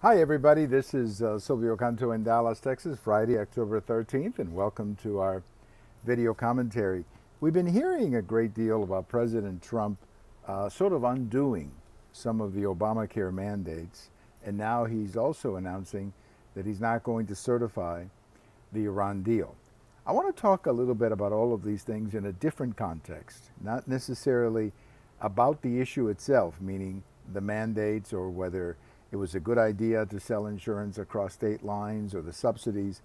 Hi, everybody. This is Silvio Canto in Dallas, Texas, Friday, October 13th, and welcome to our video commentary. We've been hearing a great deal about President Trump sort of undoing some of the Obamacare mandates, and now he's also announcing that he's not going to certify the Iran deal. I want to talk a little bit about all of these things in a different context, not necessarily about the issue itself, meaning the mandates or whether it was a good idea to sell insurance across state lines or the subsidies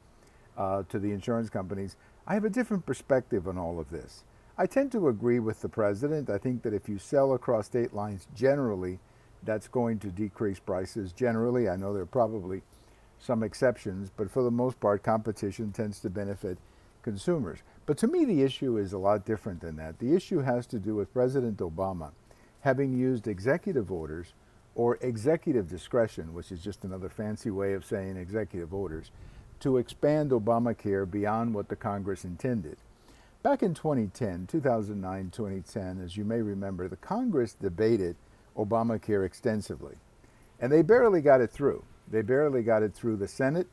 to the insurance companies. I have a different perspective on all of this. I tend to agree with the president. I think that if you sell across state lines, generally, that's going to decrease prices. Generally, I know there are probably some exceptions, but for the most part, competition tends to benefit consumers. But to me, the issue is a lot different than that. The issue has to do with President Obama having used executive orders or executive discretion, which is just another fancy way of saying executive orders, to expand Obamacare beyond what the Congress intended. Back in 2009, 2010, as you may remember, the Congress debated Obamacare extensively, and they barely got it through. They barely got it through the Senate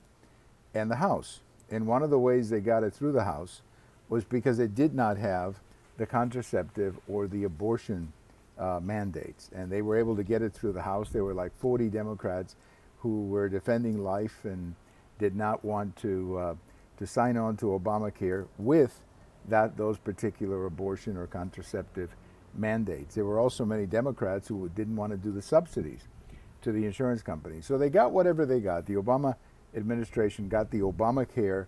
and the House. And one of the ways they got it through the House was because it did not have the contraceptive or the abortion mandates. And they were able to get it through the House. There were like 40 Democrats who were defending life and did not want to sign on to Obamacare with those particular abortion or contraceptive mandates. There were also many Democrats who didn't want to do the subsidies to the insurance companies. So they got whatever they got. The Obama administration got the Obamacare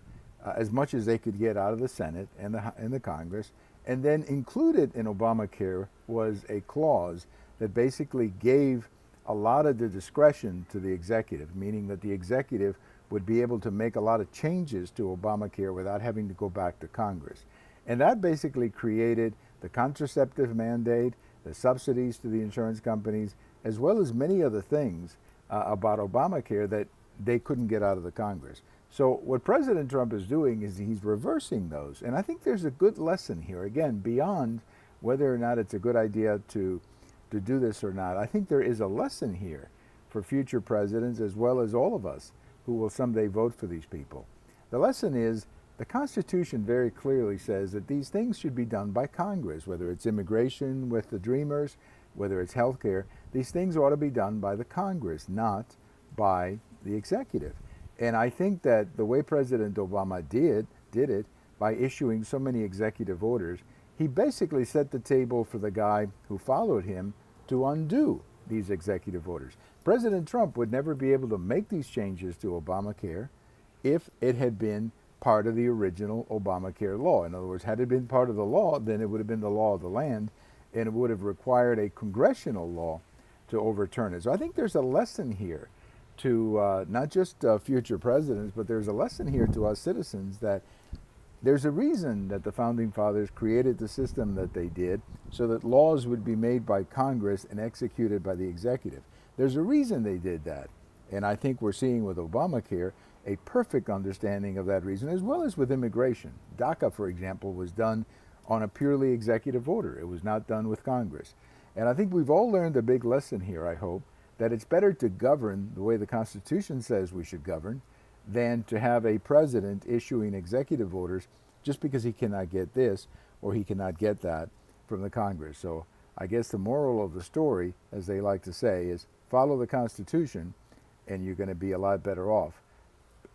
as much as they could get out of the Senate and the Congress. And then included in Obamacare was a clause that basically gave a lot of the discretion to the executive, meaning that the executive would be able to make a lot of changes to Obamacare without having to go back to Congress. And that basically created the contraceptive mandate, the subsidies to the insurance companies, as well as many other things about Obamacare that they couldn't get out of the Congress. So what President Trump is doing is he's reversing those. And I think there's a good lesson here, again, beyond whether or not it's a good idea to do this or not. I think there is a lesson here for future presidents as well as all of us who will someday vote for these people. The lesson is the Constitution very clearly says that these things should be done by Congress, whether it's immigration with the Dreamers, whether it's health care. These things ought to be done by the Congress, not by the executive. And I think that the way President Obama did it by issuing so many executive orders, he basically set the table for the guy who followed him to undo these executive orders. President Trump would never be able to make these changes to Obamacare if it had been part of the original Obamacare law. In other words, had it been part of the law, then it would have been the law of the land, and it would have required a congressional law to overturn it. So I think there's a lesson here to not just future presidents, but there's a lesson here to us citizens that there's a reason that the founding fathers created the system that they did so that laws would be made by Congress and executed by the executive. There's a reason they did that. And I think we're seeing with Obamacare a perfect understanding of that reason, as well as with immigration. DACA, for example, was done on a purely executive order. It was not done with Congress. And I think we've all learned a big lesson here, I hope, that it's better to govern the way the Constitution says we should govern than to have a president issuing executive orders just because he cannot get this or he cannot get that from the Congress. So I guess the moral of the story, as they like to say, is follow the Constitution and you're going to be a lot better off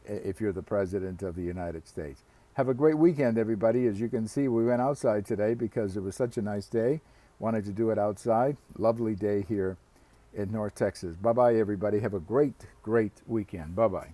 if you're the President of the United States. Have a great weekend, everybody. As you can see, we went outside today because it was such a nice day. Wanted to do it outside. Lovely day here in North Texas. Bye-bye, everybody. Have a great, great weekend. Bye-bye.